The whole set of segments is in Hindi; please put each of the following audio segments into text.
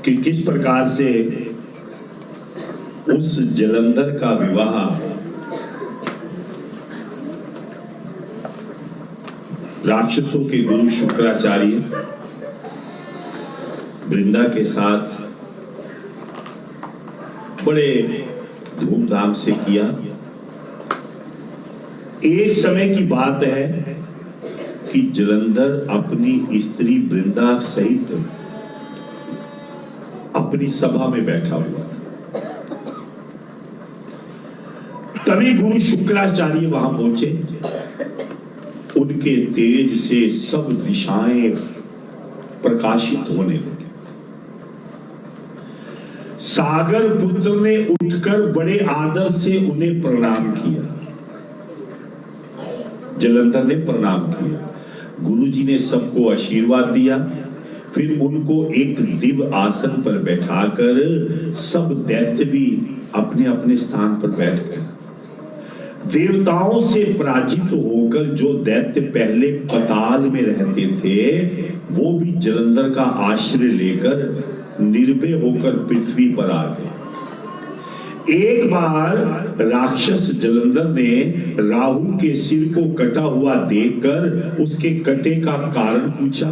कि किस प्रकार से उस जलंधर का विवाह राक्षसों के गुरु शुक्राचार्य वृंदा के साथ बड़े धूमधाम से किया। एक समय की बात है कि जलंधर अपनी स्त्री वृंदा सहित अपनी सभा में बैठा हुआ, तभी गुरु शुक्राचार्य वहां पहुंचे। उनके तेज से सब दिशाएं प्रकाशित होने लगी। सागर पुत्र ने उठकर बड़े आदर से उन्हें प्रणाम किया। जलंधर ने प्रणाम किया, गुरुजी ने सबको आशीर्वाद दिया। फिर उनको एक दिव्य आसन पर बैठाकर सब दैत्य भी अपने अपने स्थान पर बैठ गए। देवताओं से पराजित होकर जो दैत्य पहले पाताल में रहते थे, वो भी जलंधर का आश्रय लेकर निर्भय होकर पृथ्वी पर आ गए। एक बार राक्षस जलंधर ने राहु के सिर को कटा हुआ देखकर उसके कटे का कारण पूछा,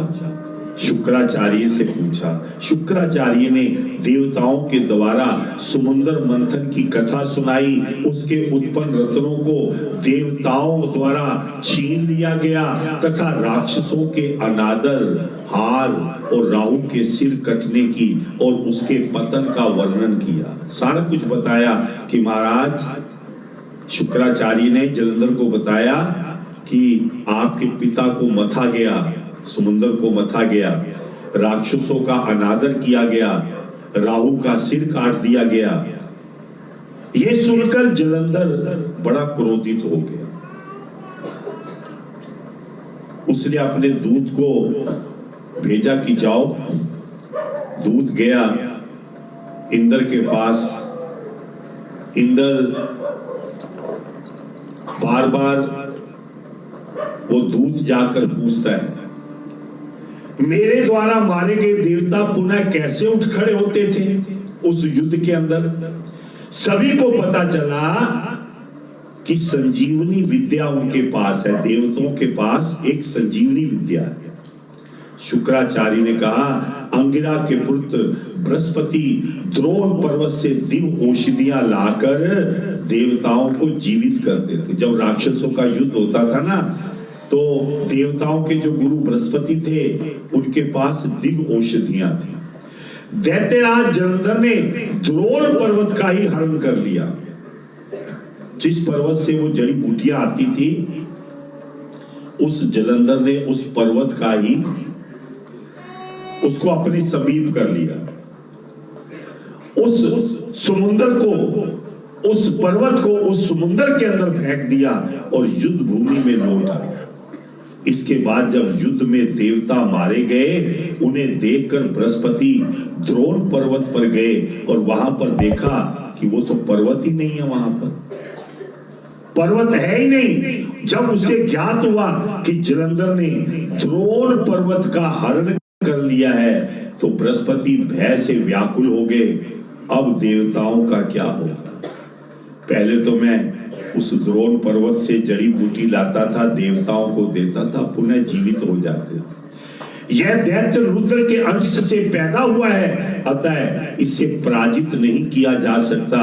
शुक्राचार्य से पूछा। शुक्राचार्य ने देवताओं के द्वारा समुद्र मंथन की कथा सुनाई। उसके उत्पन्न रत्नों को देवताओं द्वारा छीन लिया गया तथा राक्षसों के अनादर, हार और राहु के सिर कटने की और उसके पतन का वर्णन किया। सारा कुछ बताया कि महाराज, शुक्राचार्य ने जलंधर को बताया कि आपके पिता को मथा गया, समुद्र को मथा गया, राक्षसों का अनादर किया गया, राहु का सिर काट दिया गया। यह सुनकर जलंधर बड़ा क्रोधित हो गया। उसने अपने दूत को भेजा कि जाओ। दूत गया इंद्र के पास। इंद्र बार बार वो दूत जाकर पूछता है, मेरे द्वारा मारे गए देवता पुनः कैसे उठ खड़े होते थे उस युद्ध के अंदर? सभी को पता चला कि संजीवनी विद्या उनके पास है, देवताओं के पास एक संजीवनी विद्या है। शुक्राचार्य ने कहा, अंगिरा के पुत्र बृहस्पति द्रोण पर्वत से दिव्य औषधियां लाकर देवताओं को जीवित करते थे। जब राक्षसों का युद्ध होता था ना, तो देवताओं के जो गुरु बृहस्पति थे, उनके पास दिव्य औषधियां थी। दैत्यराज जलंधर ने द्रोण पर्वत का ही हरण कर लिया। जिस पर्वत से वो जड़ी बूटियां आती थी, उस जलंधर ने उस पर्वत का ही उसको अपने समीप कर लिया। उस समुद्र को, उस पर्वत को उस समुद्र के अंदर फेंक दिया और युद्ध भूमि में लौट आया। इसके बाद जब युद्ध में देवता मारे गए, उन्हें देखकर बृहस्पति द्रोण पर्वत पर गए और वहां पर देखा कि वो तो पर्वत ही नहीं है, वहां पर पर्वत है ही नहीं। जब उसे ज्ञात हुआ कि जलंधर ने द्रोण पर्वत का हरण कर लिया है, तो बृहस्पति भय से व्याकुल हो गए। अब देवताओं का क्या होगा? पहले तो मैं उस द्रोण पर्वत से जड़ी बूटी लाता था, देवताओं को देता था, पुनः जीवित हो जाते। यह दैत्य रुद्र के अंश से पैदा हुआ है, अतः इसे पराजित नहीं किया जा सकता।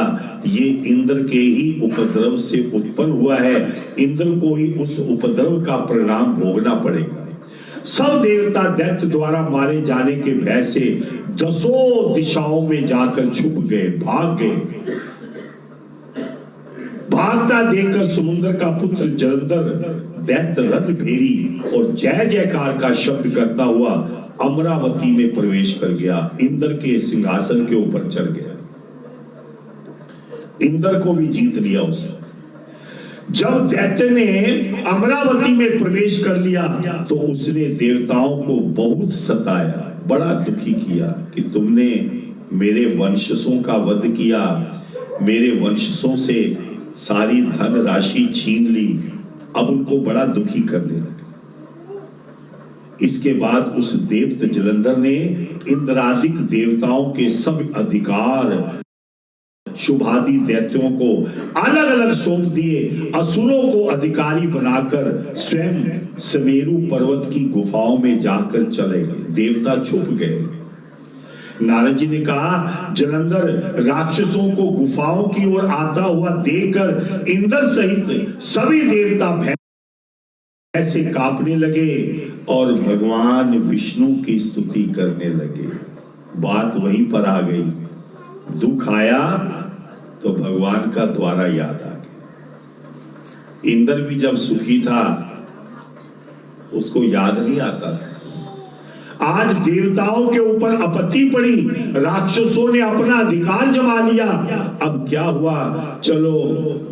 ये इंद्र के ही उपद्रव से उत्पन्न हुआ है, इंद्र को ही उस उपद्रव का परिणाम भोगना पड़ेगा। सब देवता दैत्य द्वारा मारे जाने के भय से दसों दिशाओं में जाकर छुप गए, भाग गए। भागता देखकर समुद्र का पुत्र जलंधर दैत्य रथ भेरी और जय जयकार का शब्द करता हुआ अमरावती में प्रवेश कर गया। इंद्र के सिंहासन के ऊपर चढ़ गया। इंद्र को भी जीत लिया उसने। जब दैत्य ने अमरावती में प्रवेश कर लिया, तो उसने देवताओं को बहुत सताया, बड़ा दुखी किया कि तुमने मेरे वंशजों का वध किया, मेरे वंशजों से सारी धन राशि छीन ली, अब उनको बड़ा दुखी करने लगे। इसके बाद उस देवता जलंधर ने इंद्रादिक देवताओं के सब अधिकार शुभादि दैत्यों को अलग अलग सौंप दिए, असुरों को अधिकारी बनाकर स्वयं सुमेरु पर्वत की गुफाओं में जाकर चले गए। देवता छुप गए। नारद जी ने कहा, जलंधर राक्षसों को गुफाओं की ओर आता हुआ देखकर इंद्र सहित सभी देवता ऐसे कांपने लगे और भगवान विष्णु की स्तुति करने लगे। बात वहीं पर आ गई। दुख आया तो भगवान का द्वारा याद आ गया। इंद्र भी जब सुखी था उसको याद नहीं आता था। आज देवताओं के ऊपर आपत्ति पड़ी, राक्षसों ने अपना अधिकार जमा लिया। अब क्या हुआ, चलो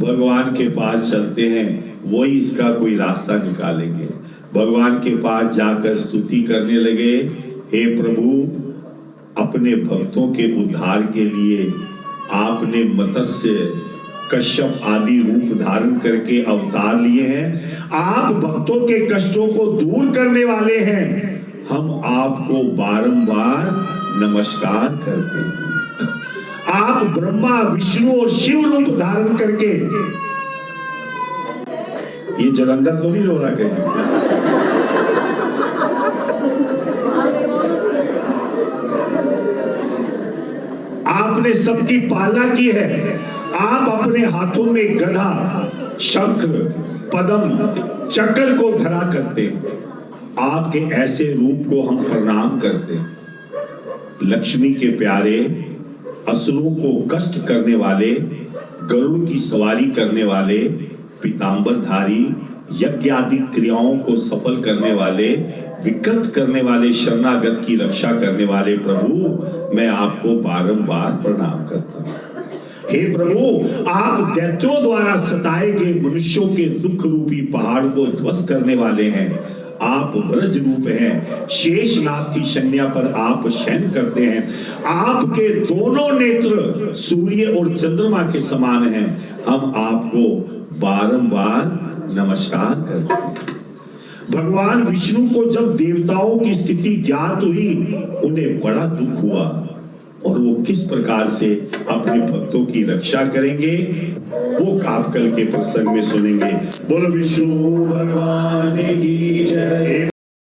भगवान के पास चलते हैं, वही इसका कोई रास्ता निकालेंगे। भगवान के पास जाकर स्तुति करने लगे, हे प्रभु, अपने भक्तों के उद्धार के लिए आपने मत्स्य कश्यप आदि रूप धारण करके अवतार लिए हैं। आप भक्तों के कष्टों को दूर करने वाले हैं। हम आपको बारंबार नमस्कार करते हैं। आप ब्रह्मा विष्णु और शिव रूप धारण करके, ये जलंधर तो नहीं रो रहा कहीं। आपने सबकी पालना की है। आप अपने हाथों में गदा, शंख, पद्म, चक्र को धरा करते हैं। आपके ऐसे रूप को हम प्रणाम करते हैं। लक्ष्मी के प्यारे, असुरों को कष्ट करने वाले, गरुड़ की सवारी करने वाले, पीतांबरधारी, यज्ञ आदि क्रियाओं को सफल करने वाले, विकृत करने वाले, शरणागत की रक्षा करने वाले प्रभु, मैं आपको बारंबार प्रणाम करता हूं। हे प्रभु, आप दैत्यों द्वारा सताए गए मनुष्यों के दुख रूपी पहाड़ को ध्वस्त करने वाले हैं। आप ब्रज रूप हैं। शेषनाग की शैया पर आप शयन करते हैं। आपके दोनों नेत्र सूर्य और चंद्रमा के समान हैं। हम आपको बारंबार नमस्कार करते हैं। भगवान विष्णु को जब देवताओं की स्थिति ज्ञात हुई, उन्हें बड़ा दुख हुआ और वो किस प्रकार से अपने भक्तों की रक्षा करेंगे, वो आप कल के प्रसंग में सुनेंगे। बोलो विष्णु भगवान की जय।